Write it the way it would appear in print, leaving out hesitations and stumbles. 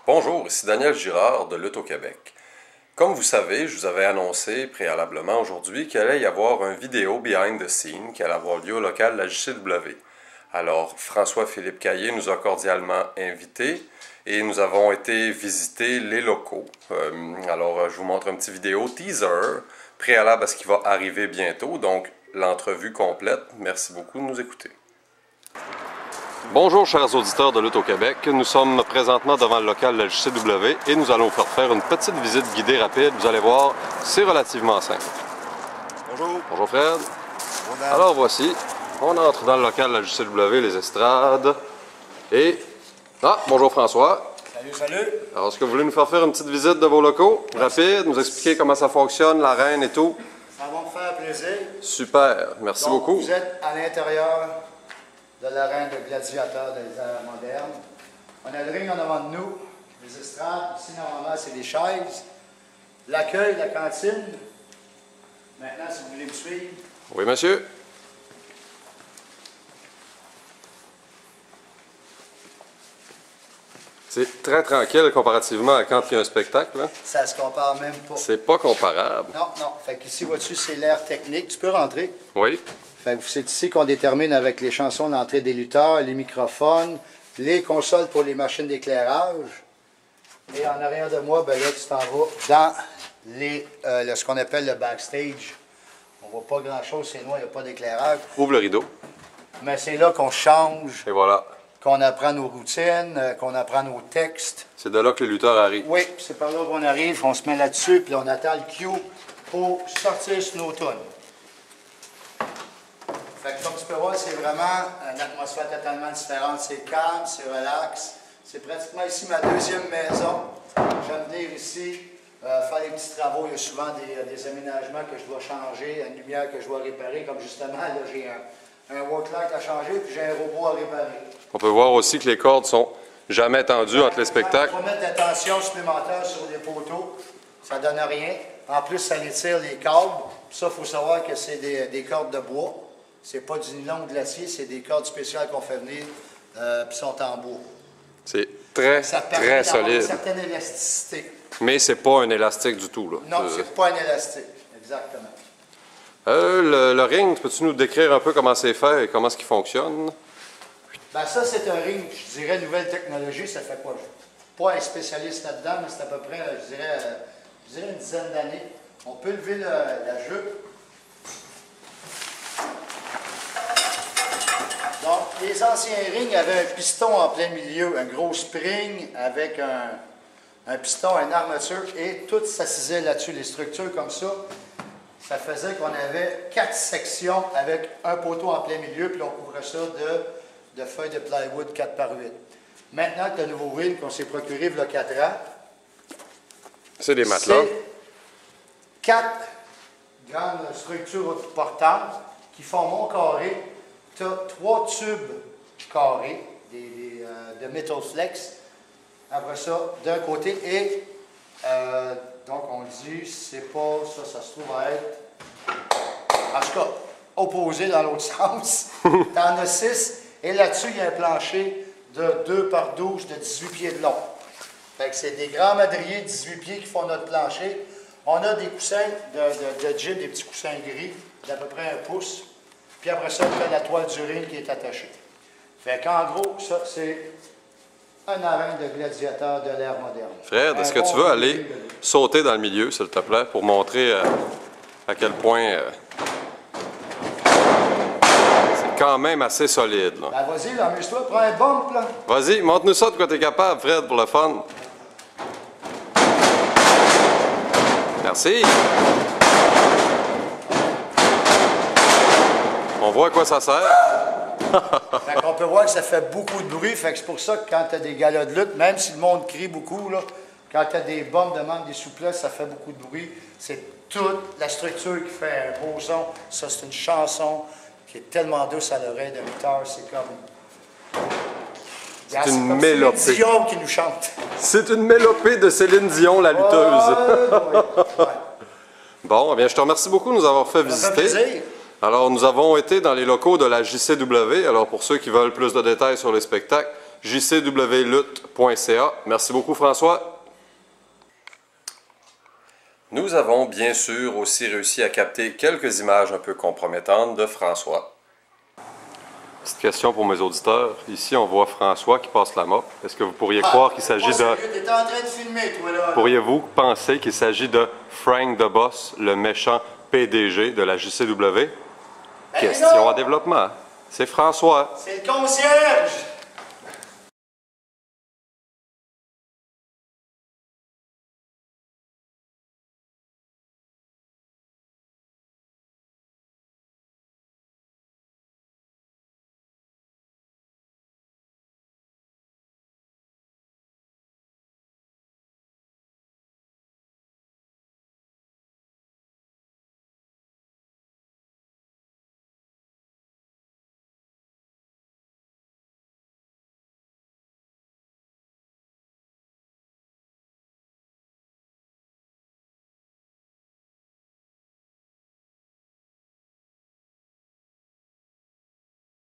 Bonjour, ici Daniel Girard de Lutte au Québec. Comme vous savez, je vous avais annoncé préalablement aujourd'hui qu'il allait y avoir une vidéo behind the scene qui allait avoir lieu au local de la JCW. Alors, François-Philippe Caillé nous a cordialement invités et nous avons été visiter les locaux. Je vous montre un petit vidéo teaser préalable à ce qui va arriver bientôt, donc l'entrevue complète. Merci beaucoup de nous écouter. Bonjour chers auditeurs de Lutte au Québec, nous sommes présentement devant le local de la JCW et nous allons vous faire une petite visite guidée rapide. Vous allez voir, c'est relativement simple. Bonjour. Bonjour Fred. Bonjour. Alors voici, on entre dans le local de la JCW, les estrades et... Ah, bonjour François. Salut, salut. Alors est-ce que vous voulez nous faire une petite visite de vos locaux, rapide, nous expliquer comment ça fonctionne, l'arène et tout? Ça va me faire plaisir. Super, merci Donc, beaucoup. Vous êtes à l'intérieur de l'arène de gladiateurs des ères modernes. On a le ring en avant de nous, les estrades. Ici, normalement, c'est des chaises. L'accueil, la cantine. Maintenant, si vous voulez me suivre. Oui, monsieur. C'est très tranquille comparativement à quand il y a un spectacle. Hein? Ça se compare même pas. C'est pas comparable. Non, non. Fait qu'ici, vois-tu, c'est l'air technique. Tu peux rentrer. Oui. Fait que c'est ici qu'on détermine avec les chansons d'entrée des lutteurs, les microphones, les consoles pour les machines d'éclairage. Et en arrière de moi, ben là, tu t'en vas dans ce qu'on appelle le backstage. On voit pas grand-chose, c'est noir, il n'y a pas d'éclairage. Ouvre le rideau. Mais c'est là qu'on change, Et voilà. qu'on apprend nos routines, qu'on apprend nos textes. C'est de là que les lutteurs arrivent. Oui, c'est par là qu'on arrive, on se met là-dessus, puis on attend le cue pour sortir sur nos tunes. Fait que comme tu peux voir, c'est vraiment une atmosphère totalement différente. C'est calme, c'est relax. C'est pratiquement ici ma deuxième maison. J'aime venir ici faire les petits travaux. Il y a souvent des aménagements que je dois changer, une lumière que je dois réparer. Comme justement, là, j'ai un walk light à changer, puis j'ai un robot à réparer. On peut voir aussi que les cordes sont jamais tendues entre les spectacles. On va mettre de la tension supplémentaire sur les poteaux. Ça ne donne rien. En plus, ça étire les câbles. Puis ça, il faut savoir que c'est des cordes de bois. C'est pas du nylon ou de l'acier, c'est des cordes spéciales qu'on fait venir, puis sont en bois. C'est très, Ça permet très d'avoir solide. une certaine élasticité. Mais c'est pas un élastique du tout, là. Non, c'est pas un élastique, exactement. Le ring, peux-tu nous décrire un peu comment c'est fait et comment est-ce qu'il fonctionne? Ben ça, c'est un ring, je dirais, nouvelle technologie. Ça fait quoi? Pas un spécialiste là-dedans, mais c'est à peu près, je dirais une dizaine d'années. On peut lever la jupe. Donc, les anciens rings avaient un piston en plein milieu, un gros spring avec un piston, une armature, et tout s'assisait là-dessus. Les structures comme ça, ça faisait qu'on avait 4 sections avec un poteau en plein milieu, puis on couvrait ça de feuilles de plywood 4x8. Maintenant que le nouveau ring qu'on s'est procuré il y a 4 ans, C'est des matelas. c'est 4 grandes structures portantes qui font mon carré. Tu as 3 tubes carrés de Metal Flex. Après ça, d'un côté, et donc on dit, c'est pas ça, ça se trouve à être, en tout cas, opposé dans l'autre sens. Tu en as 6, et là-dessus, il y a un plancher de 2 par 12 de 18 pieds de long. Fait que c'est des grands madriers de 18 pieds qui font notre plancher. On a des coussins de gym, des petits coussins gris d'à peu près 1 pouce. Puis après ça, tu as la toile du ring qui est attachée. Fait qu'en gros, ça, c'est un arène de gladiateurs de l'ère moderne. Fred, est-ce que tu veux aller sauter dans le milieu, s'il te plaît, pour montrer à quel point c'est quand même assez solide. Là. Ben vas-y, là, amuse-toi, prends un bump, là. Vas-y, montre-nous ça de quoi tu es capable, Fred, pour le fun. Merci. On voit à quoi ça sert. Fait qu'on peut voir que ça fait beaucoup de bruit. Fait que c'est pour ça que quand tu as des galas de lutte, même si le monde crie beaucoup, là, quand tu as des bombes de membres, des souplesses, ça fait beaucoup de bruit. C'est toute la structure qui fait un beau son. Ça, c'est une chanson qui est tellement douce à l'oreille de lutteur. C'est comme... C'est une mélopée. C'est Dion qui nous chante. C'est une mélopée de Céline Dion, la lutteuse. Ouais. Bon, eh bien, je te remercie beaucoup de nous avoir fait Ça fait visiter. plaisir. Alors, nous avons été dans les locaux de la JCW. Alors, pour ceux qui veulent plus de détails sur les spectacles, jcwlutte.ca. Merci beaucoup, François. Nous avons bien sûr aussi réussi à capter quelques images un peu compromettantes de François. Petite question pour mes auditeurs. Ici, on voit François qui passe la mop. Est-ce que vous pourriez croire qu'il s'agit de... T'étais en train de filmer, toi, là. Pourriez-vous penser qu'il s'agit de Frank the Boss, le méchant PDG de la JCW? Ben Question non! à développement. C'est François. C'est le concierge!